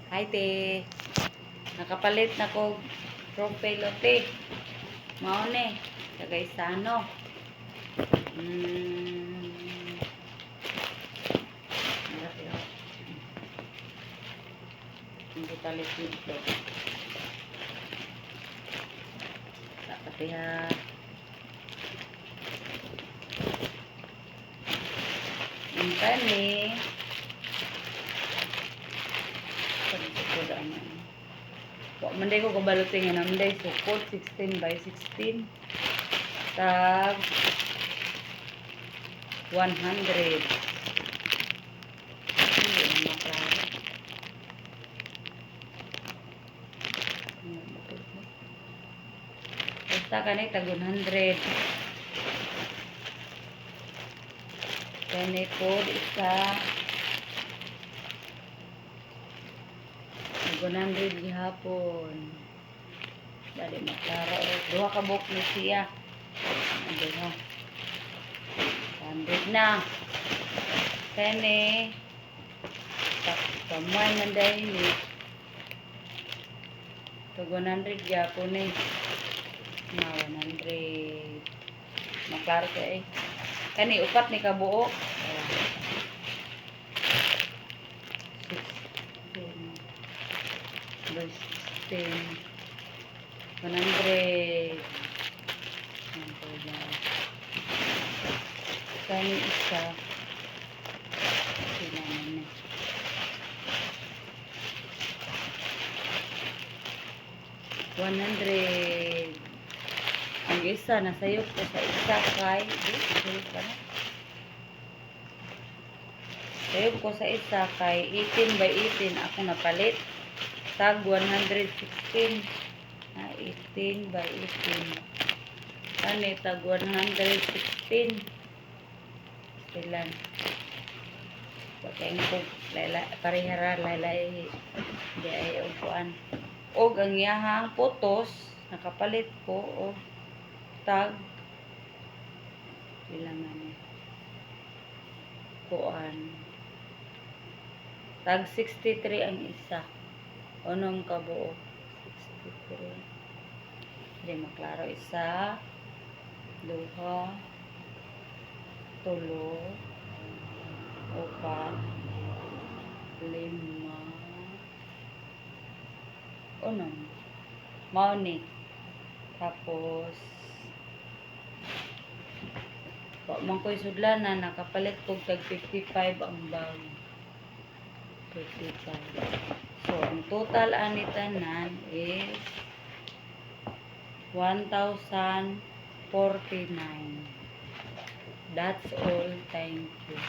Hi, te. Nakapalit na ko propelo, te. Mao ni. Tagay sano. Hindi palit dito. Kapatiha. Ang tani. Manday ko kabalutin nga naman day sukot 16 by 16 tag 100. Hindi na maklaro. Basta ka na tag 100. Kani po isa 100 gihapon. Dali maklaro. Duha ka buok ni siya. Duha. 100 na. Kani. Kamay man dahil ni. So, 100 gihapon eh. Na 100. Maklaro ka eh. Kani, upat ni kabuok. 16, 100. Kani isa. Kailangan na. 100. Ang isa, nasayop ko sa isa kay. Sayop ko sa isa kay 18 by 18. Ako napalit. Tag 116. 18 by 18. Kani, tag 116. Silan. Pagkain ko, parihara, lalay. Di ay upuan. Og ang yahang putos, nakapalit ko. Og tag. Bilangan niya. Kuan. Tag 63 ang isa. Unong kabuo. 63. Hindi maklaro. Isa. Duha. Tulo. Upat. Lima. Unong. Mauni. Tapos man ko'y sudlan na nakapalit kog tag 55 ang bag. 55. So, ang total ani tanan is 1,049. That's all. Thank you.